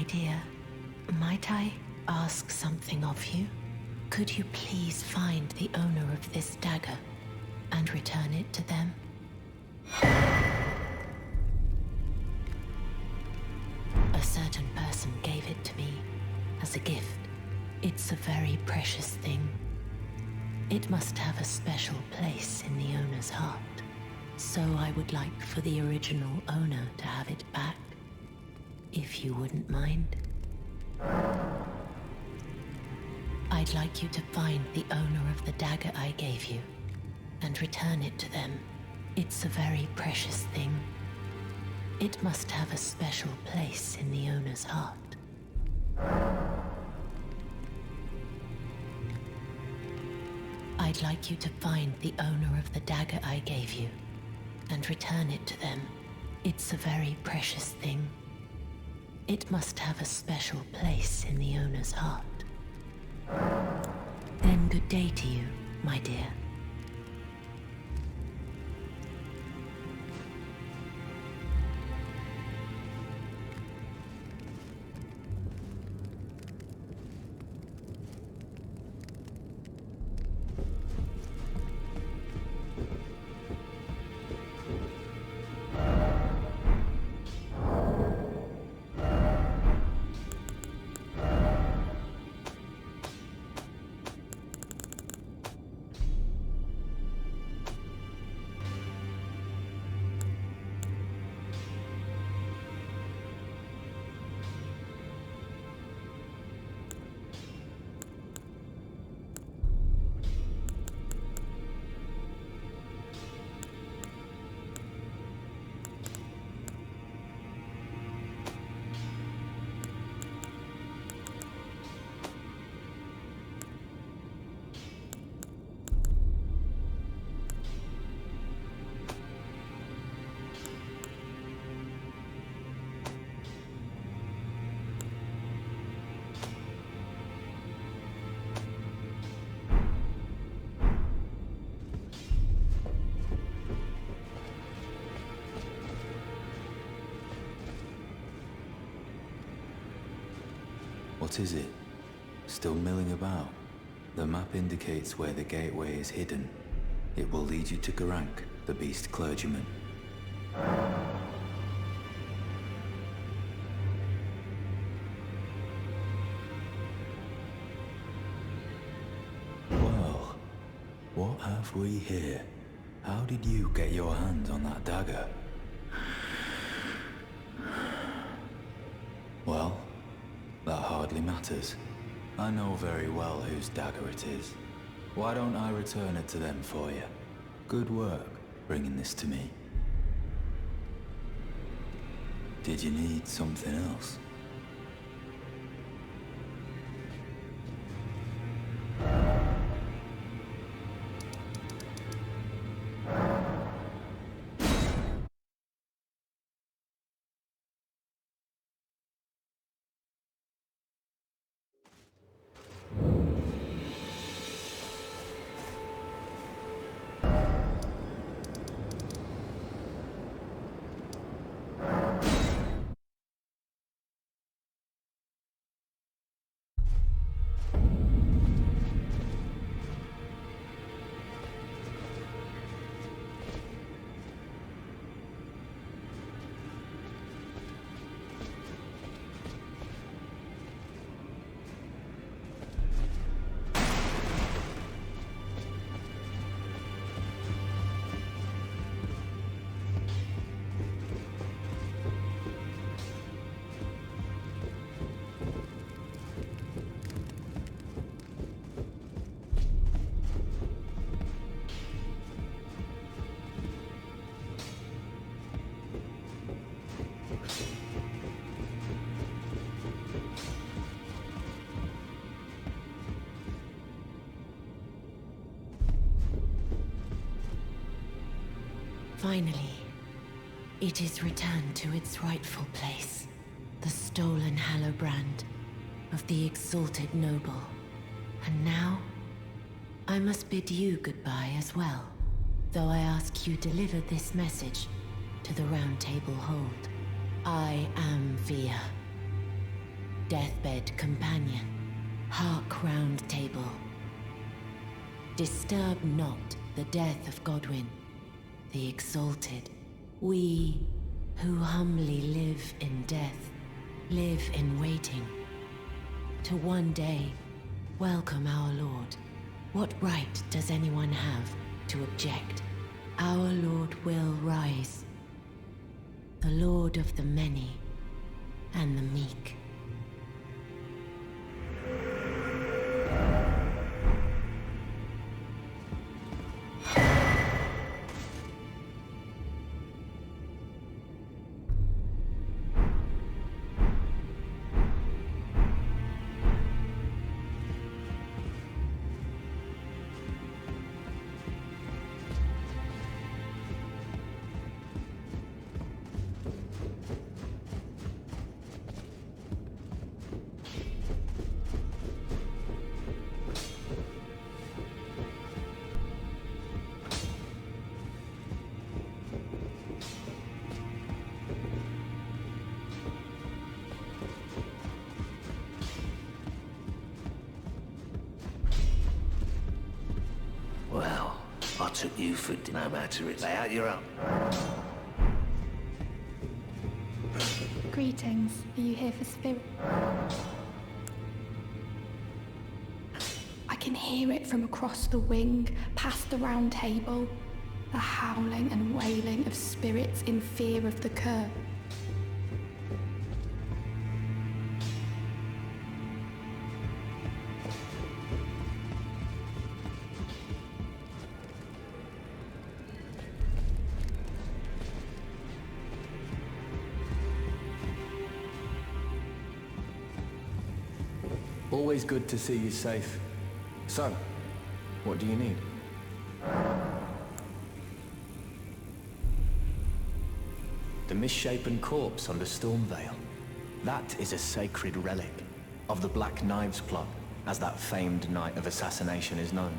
My dear, might I ask something of you? Could you please find the owner of this dagger and return it to them? A certain person gave it to me as a gift. It's a very precious thing. It must have a special place in the owner's heart. So I would like for the original owner to have it back, if you wouldn't mind. I'd like you to find the owner of the dagger I gave you and return it to them. It's a very precious thing. It must have a special place in the owner's heart. I'd like you to find the owner of the dagger I gave you and return it to them. It's a very precious thing. It must have a special place in the owner's heart. Then good day to you, my dear. What is it? Still milling about? The map indicates where the gateway is hidden. It will lead you to Garank, the beast clergyman. Well, what have we here? How did you get your hands on that dagger? Well, that hardly matters. I know very well whose dagger it is. Why don't I return it to them for you? Good work bringing this to me. Did you need something else? Finally, it is returned to its rightful place. The stolen Hallowbrand of the exalted noble. And now, I must bid you goodbye as well, though I ask you deliver this message to the Round Table Hold. I am Via. deathbed companion, hark round table. Disturb not the death of Godwyn, the exalted. We, who humbly live in death, live in waiting, to one day welcome our Lord. What right does anyone have to object? Our Lord will rise, the Lord of the many and the meek. Well, I took you for no matter it. Lay out your own. Greetings. Are you here for spirit? I can hear it from across the wing, past the round table. The howling and wailing of spirits in fear of the curse. Always good to see you safe. So, what do you need? The misshapen corpse under Stormvale. That is a sacred relic of the Black Knives plot, as that famed night of assassination is known.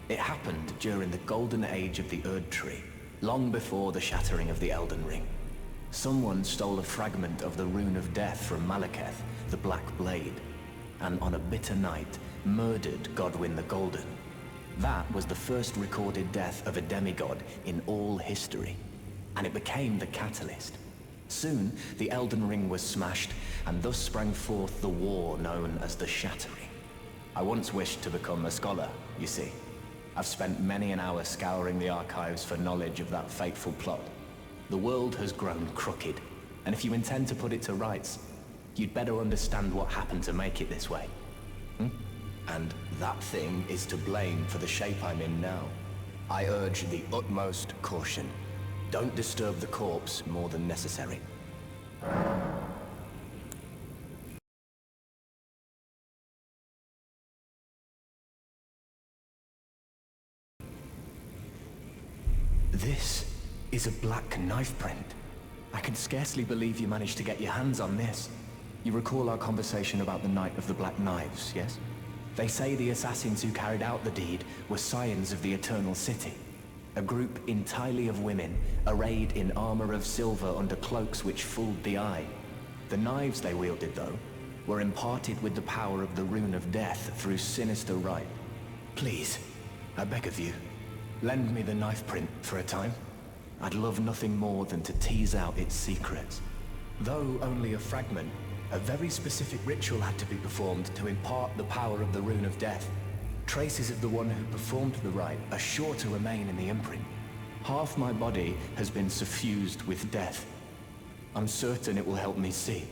It happened during the golden age of the Erd Tree, long before the shattering of the Elden Ring. Someone stole a fragment of the Rune of Death from Malekith, the Black Blade, and on a bitter night, murdered Godwyn the Golden. That was the first recorded death of a demigod in all history, and it became the catalyst. Soon, the Elden Ring was smashed, and thus sprang forth the war known as the Shattering. I once wished to become a scholar, you see. I've spent many an hour scouring the archives for knowledge of that fateful plot. The world has grown crooked, and if you intend to put it to rights, you'd better understand what happened to make it this way. And that thing is to blame for the shape I'm in now. I urge the utmost caution. Don't disturb the corpse more than necessary. This is a black knife print. I can scarcely believe you managed to get your hands on this. You recall our conversation about the Night of the Black Knives, yes? They say the assassins who carried out the deed were scions of the Eternal City, a group entirely of women, arrayed in armor of silver under cloaks which fooled the eye. The knives they wielded, though, were imparted with the power of the Rune of Death through sinister rite. Please, I beg of you, lend me the knife print for a time. I'd love nothing more than to tease out its secrets. Though only a fragment, a very specific ritual had to be performed to impart the power of the Rune of Death. Traces of the one who performed the rite are sure to remain in the imprint. Half my body has been suffused with death. I'm certain it will help me see.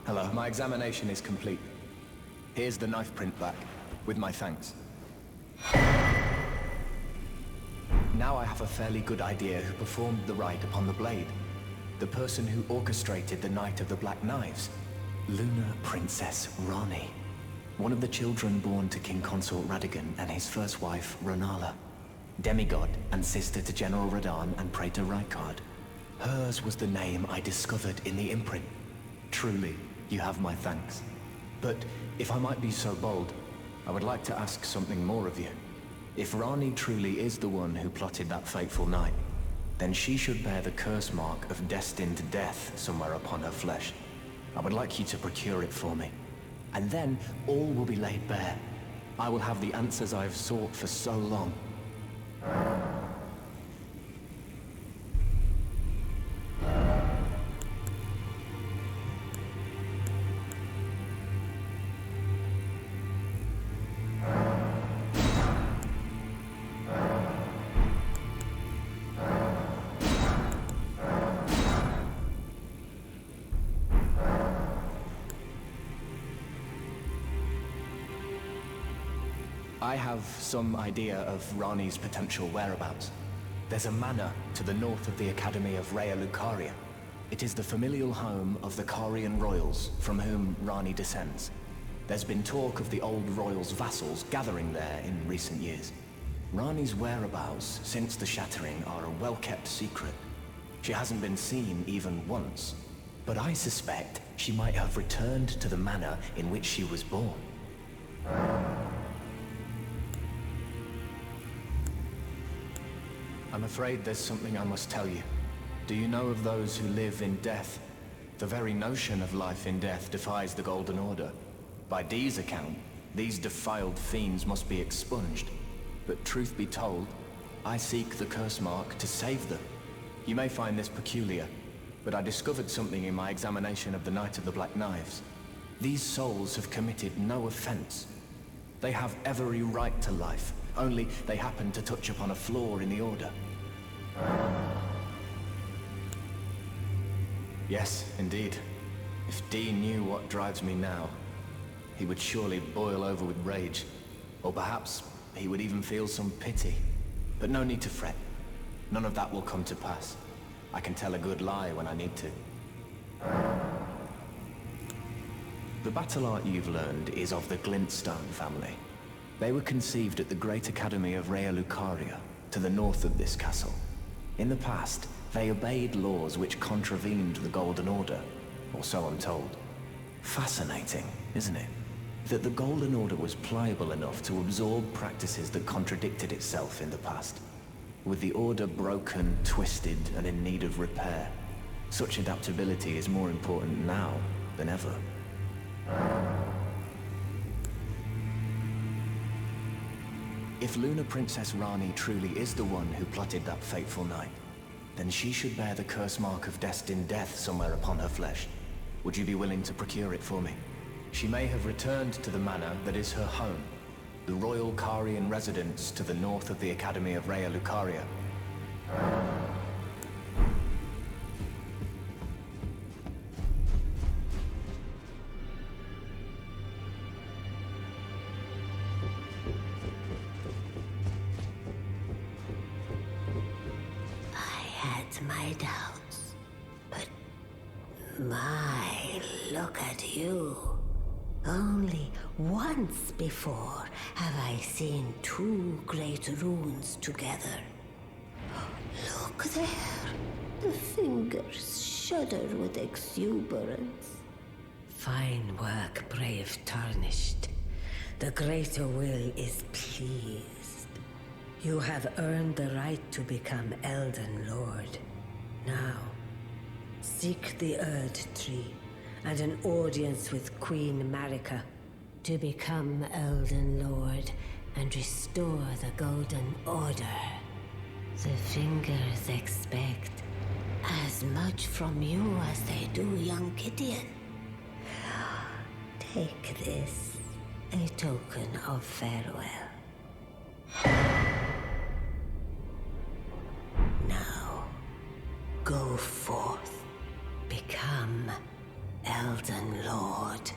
Hello. My examination is complete. Here's the knife print back, with my thanks. Now I have a fairly good idea who performed the rite upon the blade. The person who orchestrated the Night of the Black Knives. Lunar Princess Rani. One of the children born to King Consort Radigan and his first wife, Ronala. Demigod and sister to General Radahn and Praetor Rykard. Hers was the name I discovered in the imprint. Truly, you have my thanks. But if I might be so bold, I would like to ask something more of you. If Rani truly is the one who plotted that fateful night, then she should bear the curse mark of destined death somewhere upon her flesh. I would like you to procure it for me. And then all will be laid bare. I will have the answers I have sought for so long. I have some idea of Rani's potential whereabouts. There's a manor to the north of the Academy of Rhea Lucaria. It is the familial home of the Carian royals, from whom Rani descends. There's been talk of the old royals' vassals gathering there in recent years. Rani's whereabouts since the shattering are a well-kept secret. She hasn't been seen even once. But I suspect she might have returned to the manor in which she was born. I'm afraid there's something I must tell you. Do you know of those who live in death? The very notion of life in death defies the Golden Order. By D's account, these defiled fiends must be expunged. But truth be told, I seek the curse mark to save them. You may find this peculiar, but I discovered something in my examination of the Knight of the Black Knives. These souls have committed no offense. They have every right to life, only they happen to touch upon a flaw in the Order. Yes, indeed. If D knew what drives me now, he would surely boil over with rage. Or perhaps he would even feel some pity. But no need to fret. None of that will come to pass. I can tell a good lie when I need to. The battle art you've learned is of the Glintstone family. They were conceived at the Great Academy of Rhea Lucaria, to the north of this castle. In the past, they obeyed laws which contravened the Golden Order, or so I'm told. Fascinating, isn't it? That the Golden Order was pliable enough to absorb practices that contradicted itself in the past. With the Order broken, twisted, and in need of repair, such adaptability is more important now than ever. If Lunar Princess Rani truly is the one who plotted that fateful night, then she should bear the curse mark of destined death somewhere upon her flesh. Would you be willing to procure it for me? She may have returned to the manor that is her home, the royal Carian residence to the north of the Academy of Rhea Lucaria. My doubts, but my, look at you. Only once before have I seen two great runes together. Look there. The fingers shudder with exuberance. Fine work, brave Tarnished. The greater will is pleased. You have earned the right to become Elden Lord. Now, seek the Erd Tree and an audience with Queen Marika to become Elden Lord and restore the Golden Order. The fingers expect as much from you as they do young Gideon. Take this, a token of farewell. Now, go forth, become Elden Lord.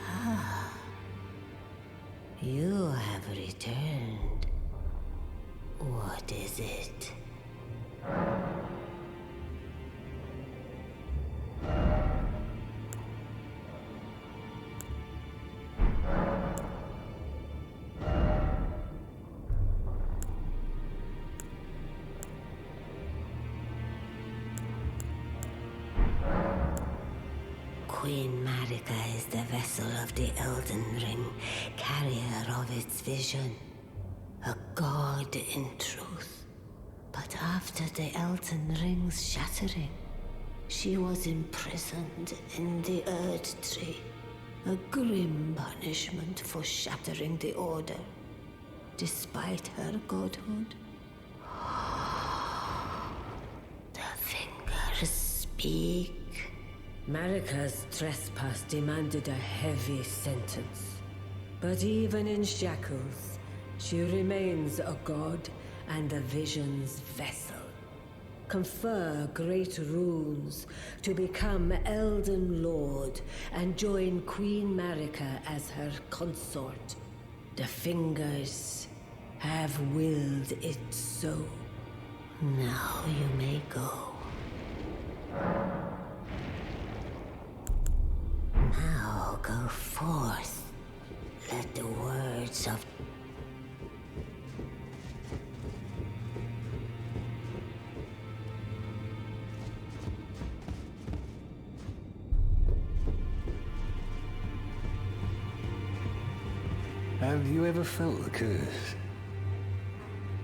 Ah, you have returned. What is it? Elden Ring, carrier of its vision, a god in truth. But after the Elden Ring's shattering, she was imprisoned in the Erd Tree, a grim punishment for shattering the Order, despite her godhood. The fingers speak. Marika's trespass demanded a heavy sentence. But even in shackles, she remains a god and the vision's vessel. Confer great runes to become Elden Lord and join Queen Marika as her consort. The fingers have willed it so. Now you may go. Now go forth. Let the words of Have you ever felt the curse?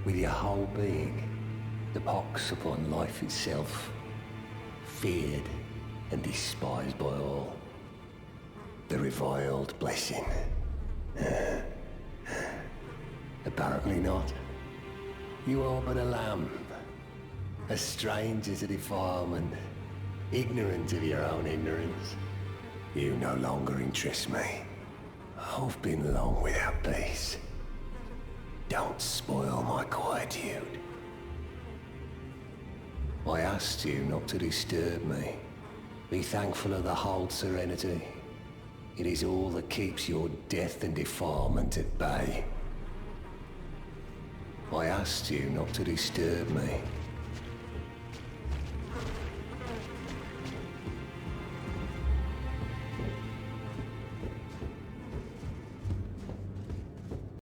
With your whole being, the pox upon life itself, feared and despised by all. The reviled blessing. Apparently not. You are but a lamb, a stranger to defilement, ignorant of your own ignorance. You no longer interest me. I've been long without peace. Don't spoil my quietude. I asked you not to disturb me. Be thankful of the whole serenity. It is all that keeps your death and defilement at bay. I asked you not to disturb me.